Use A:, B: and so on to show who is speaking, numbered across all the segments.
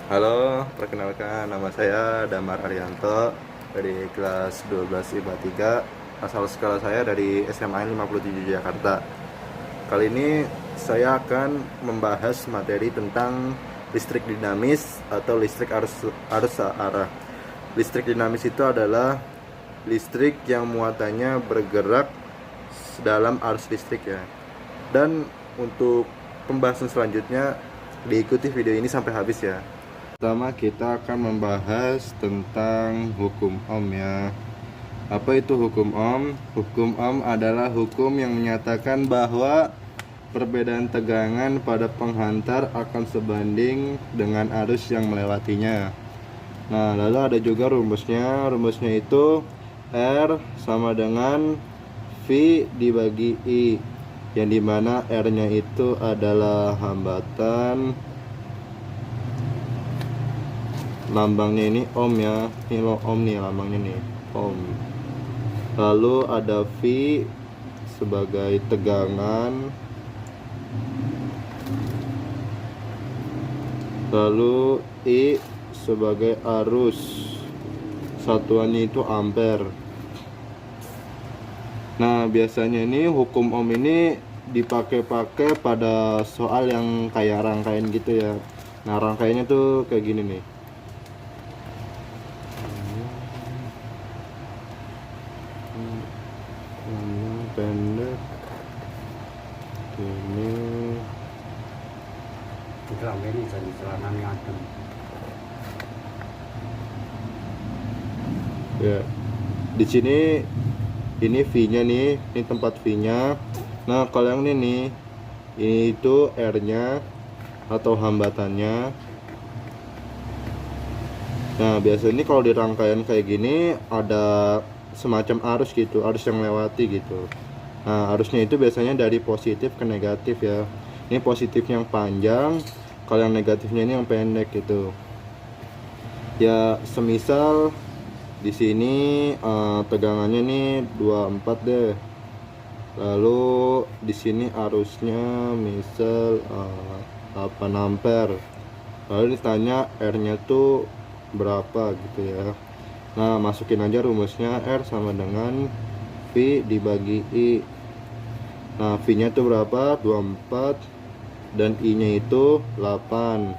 A: Halo, perkenalkan nama saya Damar Arianto dari kelas 12 IPA 3. Asal sekolah saya dari SMA 57 Jakarta. Kali ini saya akan membahas materi tentang listrik dinamis atau listrik arus searah. Listrik dinamis itu adalah listrik yang muatannya bergerak dalam arus listrik ya. Dan untuk pembahasan selanjutnya diikuti video ini sampai habis ya. Pertama kita akan membahas tentang hukum Ohm ya. Apa itu hukum Ohm? Hukum Ohm adalah hukum yang menyatakan bahwa perbedaan tegangan pada penghantar akan sebanding dengan arus yang melewatinya. Nah, lalu ada juga rumusnya. Rumusnya itu R sama dengan V dibagi I, yang dimana R-nya itu adalah hambatan, lambangnya ini ohm ya, ini lo ohm nih lambangnya nih, ohm. Lalu ada V sebagai tegangan, lalu I sebagai arus, satuannya itu ampere. Nah, biasanya ini hukum ohm ini dipakai pada soal yang kayak rangkaian gitu ya. Nah, rangkaiannya tuh kayak gini nih. Pendek ini
B: ini jadi celana ngadem.
A: ya. Di sini ini V-nya nih, ini tempat V-nya. Nah, kalau yang ini nih, ini itu R-nya atau hambatannya. Nah, biasanya kalau di rangkaian kayak gini ada semacam arus gitu, arus yang melewati gitu. Nah, arusnya itu biasanya dari positif ke negatif ya. Ini positifnya yang panjang, kalau yang negatifnya ini yang pendek gitu. Ya, semisal di sini tegangannya nih 24 deh. Lalu di sini arusnya misal 8 ampere. Lalu ditanya R-nya tuh berapa gitu ya. Nah, masukin aja rumusnya, R sama dengan V dibagi I. Nah, V-nya tuh berapa? 24 dan I-nya itu 8.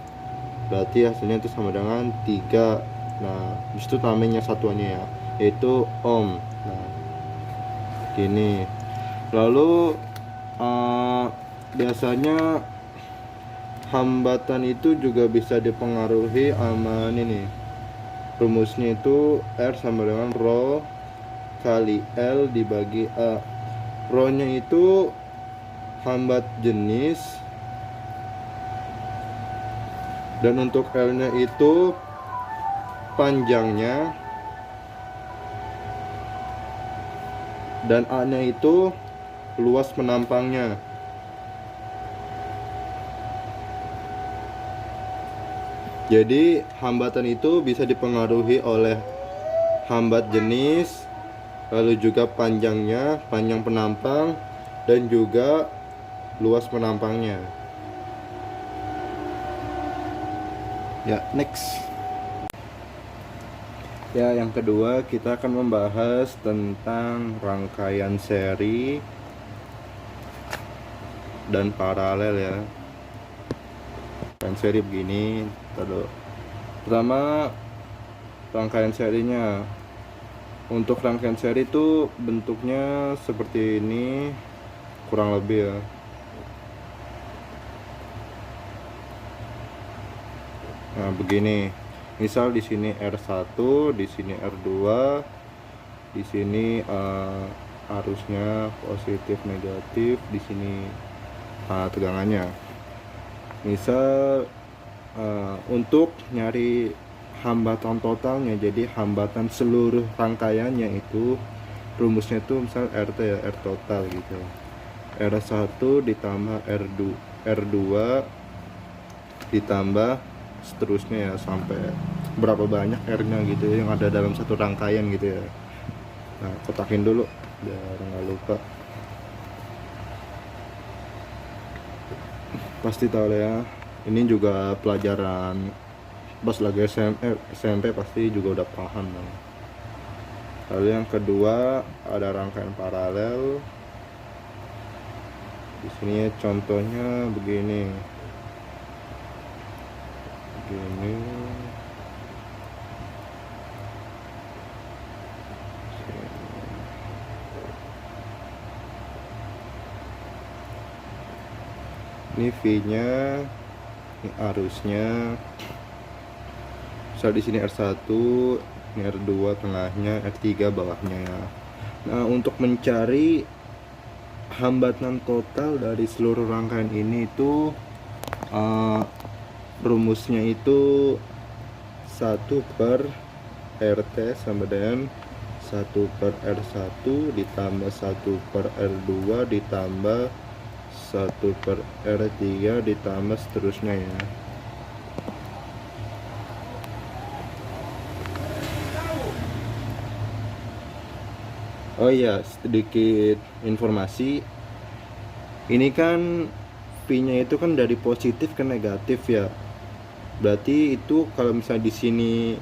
A: Berarti hasilnya itu sama dengan 3. Nah, disitu namanya satuannya ya, yaitu ohm. Nah, gini. Lalu biasanya hambatan itu juga bisa dipengaruhi sama ini nih. Rumusnya itu R sama dengan rho kali L dibagi A. Rho-nya itu hambat jenis, dan untuk L-nya itu panjangnya, dan A-nya itu luas penampangnya. Jadi hambatan itu bisa dipengaruhi oleh hambat jenis, lalu juga panjangnya, panjang penampang, dan juga luas penampangnya. Ya, next. Ya, yang kedua kita akan membahas tentang rangkaian seri dan paralel ya. Rangkaian seri begini. Pertama, rangkaian serinya. Untuk rangkaian seri itu bentuknya seperti ini kurang lebih ya. Nah, begini. Misal di sini R1, di sini R2, di sini arusnya positif negatif, di sini tegangannya. Misal untuk nyari hambatan totalnya, jadi hambatan seluruh rangkaiannya itu rumusnya itu misal RT ya, R total gitu. R1 ditambah R2 ditambah seterusnya ya, sampai berapa banyak R-nya gitu ya, yang ada dalam satu rangkaian gitu ya. Nah, kotakin dulu biar nggak lupa. Pasti tahu ya, ini juga pelajaran pas lagi SMP pasti juga udah paham dong. Lalu yang kedua ada rangkaian paralel. Di sini contohnya begini. Ini V-nya, ini arusnya. Misal di sini R1, ini R2 tengahnya, R3 bawahnya ya. Nah, untuk mencari hambatan total dari seluruh rangkaian ini itu rumusnya itu 1 per RT sama dengan 1 per R1 ditambah 1 per R2 ditambah 1 per R3 ditambah seterusnya ya. Oh iya, sedikit informasi. Ini kan V-nya itu kan dari positif ke negatif ya. Berarti itu kalau misalnya di sini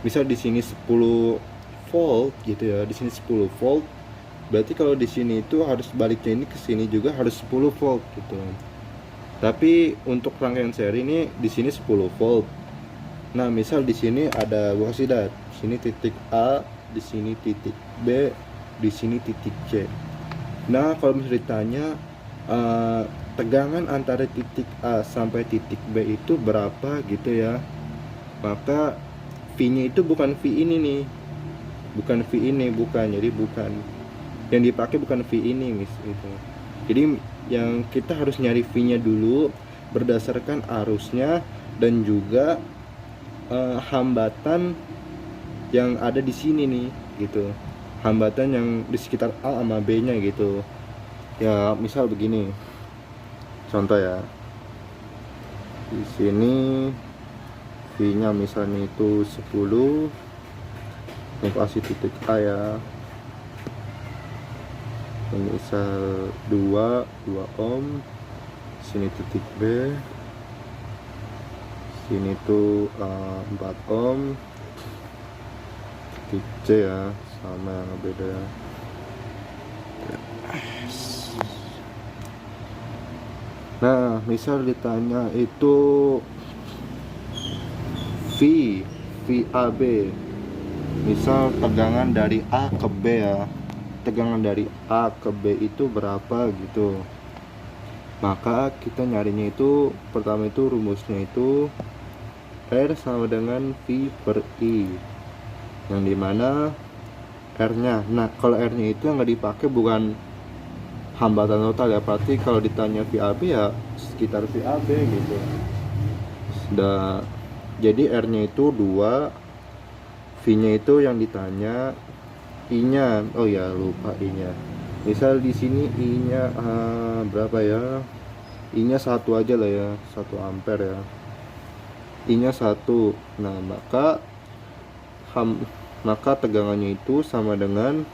A: misal di sini 10 volt gitu ya, di sini 10 volt. Berarti kalau di sini itu harus baliknya ini ke sini juga harus 10 volt gitu. Tapi untuk rangkaian seri ini di sini 10 volt. Nah, misal di sini ada gua kasih dat. Di sini titik A, di sini titik B, di sini titik C. Nah, kalau misalnya ditanya tegangan antara titik A sampai titik B itu berapa gitu ya, maka V-nya itu bukan V ini nih, bukan V ini, bukan. Jadi bukan yang dipakai, bukan V ini gitu. Jadi yang kita harus nyari V-nya dulu berdasarkan arusnya dan juga hambatan yang ada di sini nih gitu, hambatan yang di sekitar A sama B nya gitu ya. Misal begini contoh ya, di sini V nya misalnya itu 10, ini kasih titik A ya, ini misal 2 ohm, sini titik B, sini tuh 4 ohm, titik C ya sama, yang beda ya. Nah, misal ditanya itu VAB, misal tegangan dari A ke B ya, tegangan dari A ke B itu berapa gitu. Maka kita nyarinya itu pertama itu rumusnya itu R sama dengan V per I, yang dimana R nya, nah kalau R nya itu yang nggak dipakai bukan hambatan total ya, berarti kalau ditanya VAB ya sekitar VAB gitu. Sudah, jadi R nya itu 2, V nya itu yang ditanya, I nya, oh ya lupa I nya. Misal di sini I nya berapa ya, I nya 1 aja lah ya, 1 ampere ya, I nya 1. Nah maka tegangannya itu sama dengan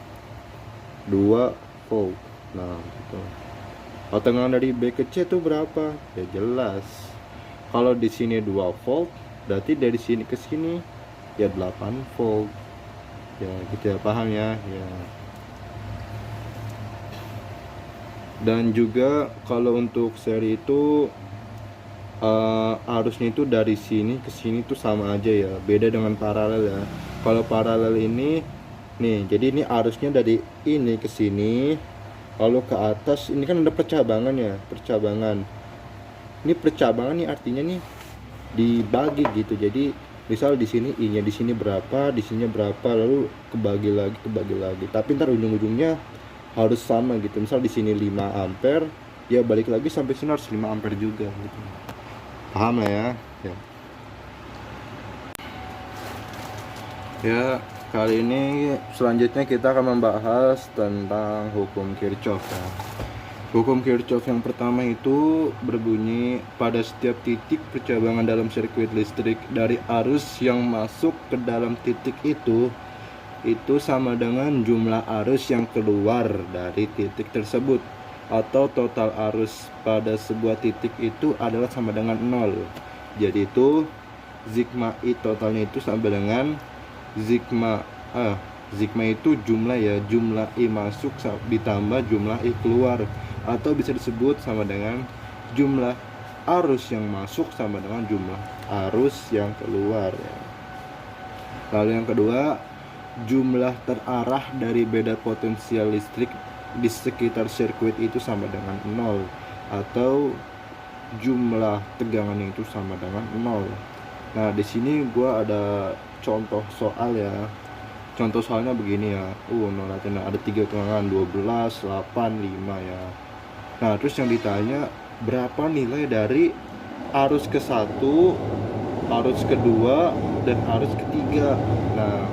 A: 2 volt. Nah gitu. Kalau tegangan dari B ke C itu berapa? Ya jelas. Kalau di sini 2 volt, berarti dari sini ke sini ya 8 volt. Ya gitu ya, paham ya? Ya. Dan juga kalau untuk seri itu arusnya itu dari sini ke sini tuh sama aja ya. Beda dengan paralel ya. Kalau paralel ini nih, jadi ini arusnya dari ini ke sini, lalu ke atas. Ini kan ada percabangan ya, percabangan. Ini percabangan nih artinya nih dibagi gitu. Jadi misal di sini I-nya di sini berapa, di sini berapa, lalu kebagi lagi. Tapi ntar ujung-ujungnya harus sama gitu. Misal di sini 5 ampere, ya balik lagi sampai sini harus 5 ampere juga gitu. Paham lah ya? Ya, kali ini selanjutnya kita akan membahas tentang hukum Kirchhoff ya. Hukum Kirchhoff yang pertama itu berbunyi, pada setiap titik percabangan dalam sirkuit listrik dari arus yang masuk ke dalam titik itu sama dengan jumlah arus yang keluar dari titik tersebut, atau total arus pada sebuah titik itu adalah sama dengan 0. Jadi itu sigma I totalnya itu sama dengan sigma itu jumlah ya, jumlah I masuk ditambah jumlah I keluar, atau bisa disebut sama dengan jumlah arus yang masuk sama dengan jumlah arus yang keluar ya. Lalu yang kedua, jumlah terarah dari beda potensial listrik di sekitar sirkuit itu sama dengan 0, atau jumlah tegangannya itu sama dengan 0. Nah, di sini gua ada contoh soal ya. Contoh soalnya begini ya. Ada 3 tegangan, 12, 8, 5 ya. Nah, terus yang ditanya berapa nilai dari arus ke-1, arus kedua, dan arus ketiga. Nah,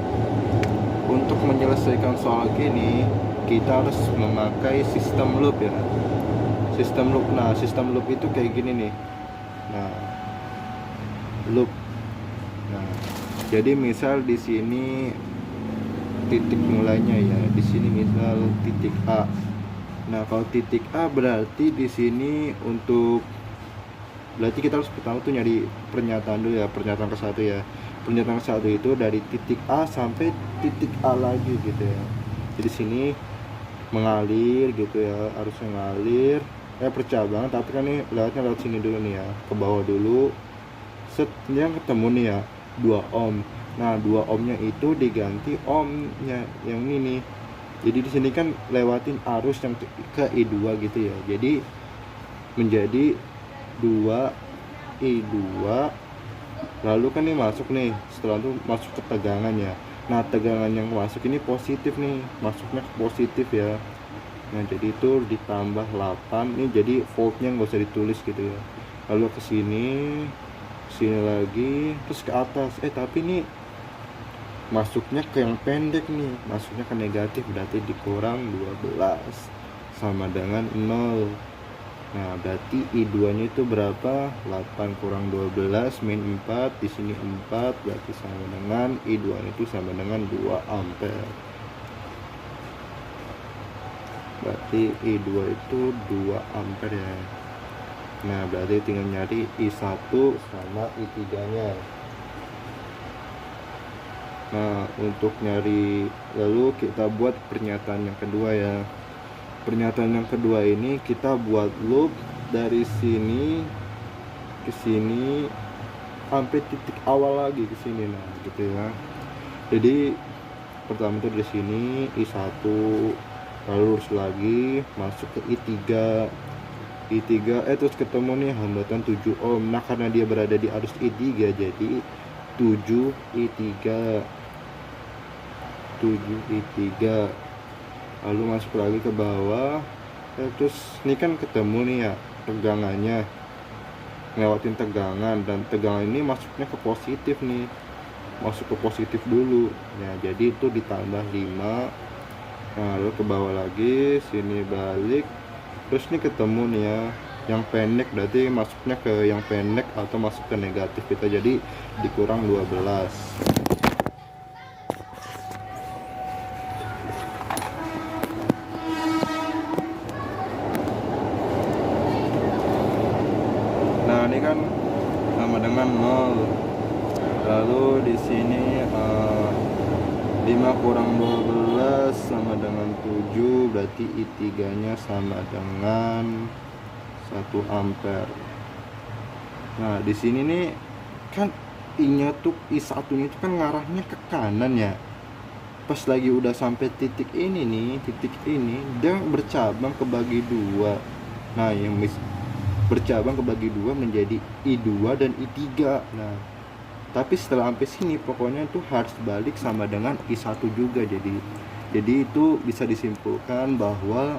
A: untuk menyelesaikan soal ini kita harus memakai sistem loop ya. Sistem loop. Nah, sistem loop itu kayak gini nih. Nah, loop. Nah, jadi misal di sini titik mulainya ya. Di sini misal titik A. Nah, kalau titik A berarti di sini berarti kita harus pertama tuh nyari pernyataan dulu ya, pernyataan ke-1 ya. Pernyataan ke-1 itu dari titik A sampai titik A lagi gitu ya. Jadi sini mengalir gitu ya, harusnya ngalir. Percaya banget, tapi kan nih lewat sini dulu nih ya, ke bawah dulu. Ini yang ketemu nih ya, 2 ohm. Nah, 2 ohmnya itu diganti ohmnya yang ini nih. Jadi di sini kan lewatin arus yang ke I2 gitu ya. Jadi menjadi 2 I2. Lalu kan ini masuk nih, setelah itu masuk ke tegangan ya. Nah, tegangan yang masuk ini positif nih, masuknya ke positif ya. Nah, jadi itu ditambah 8. Ini jadi voltnya nggak usah ditulis gitu ya. Lalu ke sini lagi, terus ke atas. Tapi ini masuknya ke yang pendek nih, masuknya ke negatif, berarti dikurang 12 sama dengan 0. Nah, berarti I2 nya itu berapa? 8 kurang 12 min 4, di sini 4, berarti sama dengan I2 nya itu sama dengan 2 ampere. Berarti I2 itu 2 ampere ya. Nah, berarti tinggal nyari I1 sama I3 nya. Nah, untuk nyari, lalu kita buat pernyataan yang kedua ya. Pernyataan yang kedua ini kita buat loop dari sini ke sini sampai titik awal lagi ke sini. Nah, gitu ya. Jadi pertama itu dari sini I1, lalu lurus lagi masuk ke I3 terus ketemu nih hambatan 7 ohm. Nah, karena dia berada di arus I3 jadi 7 I3. Lalu masuk lagi ke bawah. Terus ini kan ketemu nih ya tegangannya, ngelewatin tegangan, dan tegangan ini masuknya ke positif nih, masuk ke positif dulu ya. Jadi itu ditambah 5. Nah, lalu ke bawah lagi, sini balik. Terus ini ketemu nih ya yang pendek, berarti masuknya ke yang pendek atau masuk ke negatif kita, jadi dikurang 12. Nah, ini kan sama dengan 0. Lalu di sini 5 kurang 12 sama dengan 7, berarti I3 nya sama dengan 1 ampere. Nah, di sini nih kan I-nya tuh, I1 nya itu kan ngarahnya ke kanan ya. Pas lagi udah sampai titik ini nih, titik ini dia bercabang kebagi 2. Nah, yang bercabang kebagi 2 menjadi I2 dan I3. Nah, tapi setelah sampai sini pokoknya itu harus balik sama dengan I1 juga. Jadi itu bisa disimpulkan bahwa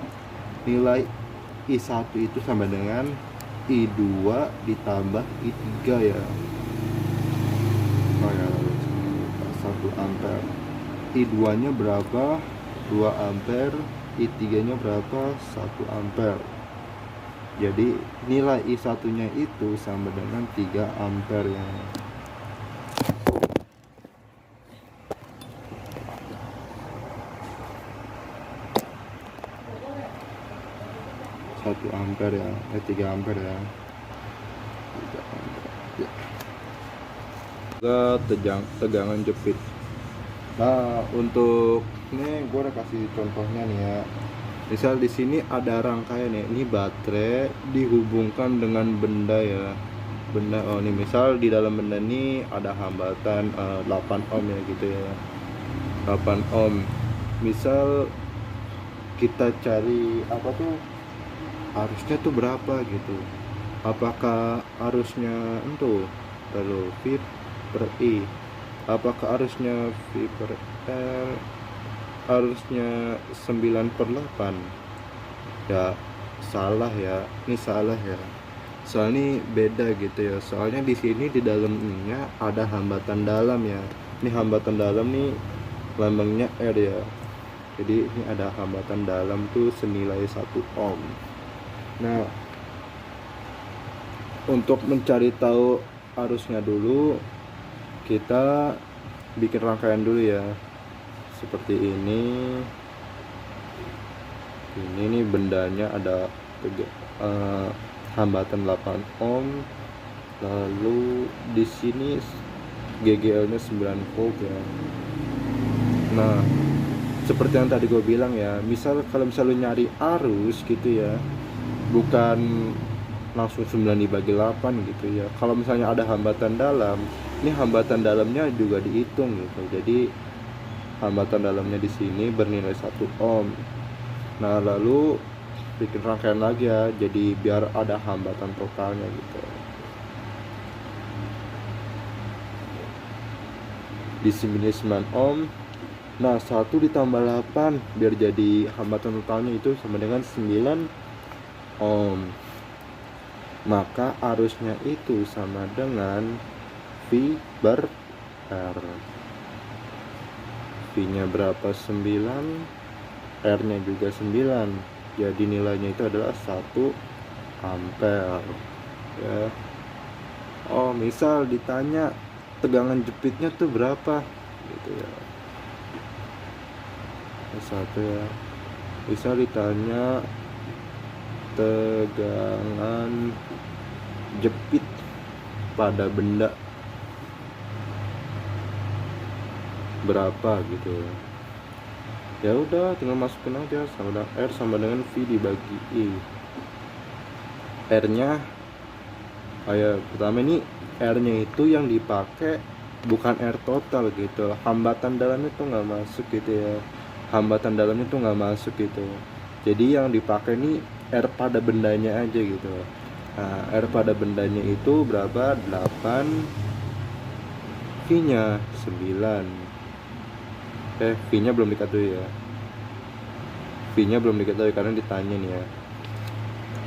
A: nilai I1 itu sama dengan I2 ditambah I3 ya. Oh ya, 1 ampere. I2 nya berapa? 2 ampere. I3 nya berapa? 1 ampere. Jadi nilai I1 nya itu sama dengan 3 ampere ya. 1 ampere ya, 3 ampere ya. 3 ampere. Ya. tegangan jepit. Nah, untuk ini gue udah kasih contohnya nih ya. Misal di sini ada rangkaian ya, ini baterai dihubungkan dengan benda ya. Benda, oh ini misal di dalam benda ini ada hambatan 8 ohm ya gitu ya. 8 ohm. Misal kita cari apa tuh arusnya tuh berapa gitu. Apakah arusnya itu lalu V per I, apakah arusnya V per R, arusnya 9/8? Ya salah ya, ini salah ya, soalnya ini beda gitu ya. Soalnya di sini di dalamnya ada hambatan dalam ya. Ini hambatan dalam nih lambangnya R ya, jadi ini ada hambatan dalam tuh senilai 1 ohm. Nah, untuk mencari tahu arusnya dulu, kita bikin rangkaian dulu ya, seperti ini nih bendanya ada hambatan 8 ohm, lalu di sini GGL nya 9 volt ya. Nah, seperti yang tadi gue bilang ya, kalau lu nyari arus gitu ya, bukan langsung 9 dibagi 8 gitu ya. Kalau misalnya ada hambatan dalam, ini hambatan dalamnya juga dihitung gitu. Jadi hambatan dalamnya di sini bernilai 1 ohm. Nah, lalu bikin rangkaian lagi ya, jadi biar ada hambatan totalnya gitu. Di sini 9 ohm. Nah, 1 ditambah 8 biar jadi hambatan totalnya itu sama dengan 9 ohm. Maka arusnya itu sama dengan V per R. V nya berapa? 9, R nya juga 9. Jadi nilainya itu adalah 1 ampere ya. Oh, misal ditanya tegangan jepitnya tuh berapa gitu ya. Satu ya, misal ditanya tegangan jepit pada benda berapa gitu ya, udah tinggal masukin aja sama dengan R sama dengan V dibagi I. R nya kayak pertama ini, R nya itu yang dipakai bukan R total gitu, hambatan dalamnya tuh nggak masuk gitu ya, hambatan dalamnya tuh nggak masuk gitu. Jadi yang dipakai nih R pada bendanya aja gitu. Nah, R pada bendanya itu berapa? 8, V nya 9. V nya belum diketahui ya, V nya belum diketahui karena ditanya nih ya.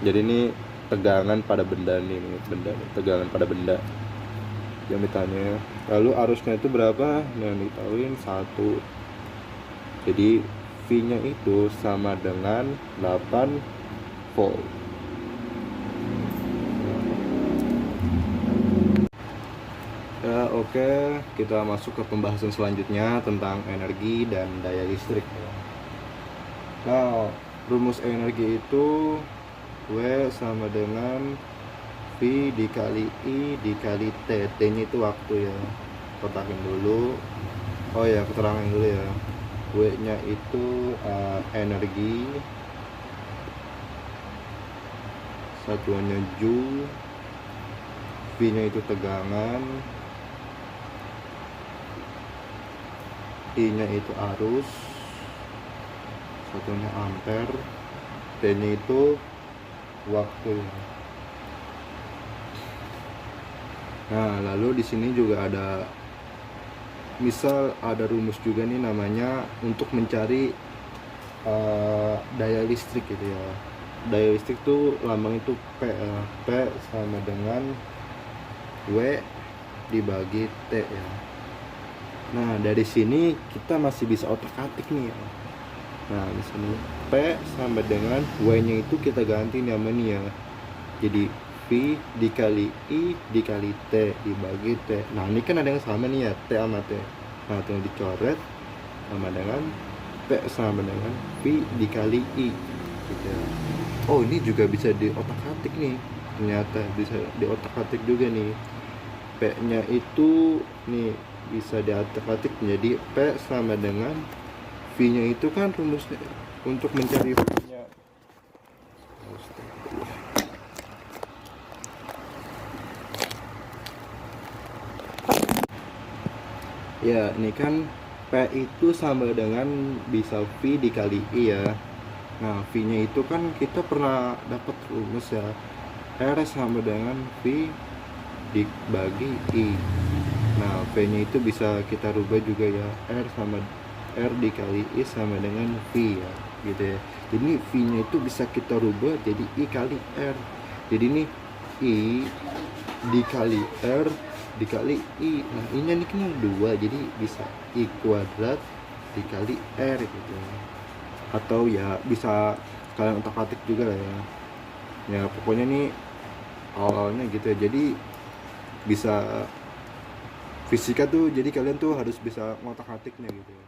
A: Jadi ini tegangan pada benda nih, tegangan pada benda yang ditanya. Lalu arusnya itu berapa? Yang diketahuin 1. Jadi V nya itu sama dengan 8 volt. Ya, oke, kita masuk ke pembahasan selanjutnya tentang energi dan daya listrik. Nah, rumus energi itu W sama dengan V dikali I dikali T. T nya itu waktu ya, kotakin dulu. Oh ya, keterangan dulu ya. W nya itu energi, satuannya Joule, V nya itu tegangan, I nya itu arus, satunya ampere, T nya itu waktu. Nah, lalu di sini juga ada, misal ada rumus juga nih namanya untuk mencari daya listrik gitu ya. Daya listrik tuh lambang itu P ya. P sama dengan W dibagi T ya. Nah, dari sini kita masih bisa otak-atik nih ya. Nah, di sini P sama dengan W-nya itu kita ganti namanya ya. Jadi V dikali I dikali T dibagi T. Nah, ini kan ada yang sama nih ya, T sama T. Nah, tinggal dicoret sama dengan P sama dengan V dikali I gitu ya. Oh, ini juga bisa di otak-atik nih. Ternyata bisa di otak-atik juga nih. P-nya itu nih bisa diatik-atik menjadi P sama dengan V-nya itu kan rumusnya untuk mencari V-nya. Ya, ini kan P itu sama dengan bisa V dikali I ya. Nah, V-nya itu kan kita pernah dapat rumus ya. R sama dengan V dibagi I. Nah, V-nya itu bisa kita rubah juga ya. R dikali I sama dengan V ya, gitu ya. Jadi V-nya itu bisa kita rubah jadi I kali R. Jadi ini I dikali R dikali I. Nah, I-nya ini kan 2, jadi bisa I kuadrat dikali R gitu. Atau ya bisa kalian otak-atik juga lah ya. Ya pokoknya nih awalnya gitu ya. Jadi bisa fisika tuh, jadi kalian tuh harus bisa ngotak-atiknya gitu ya.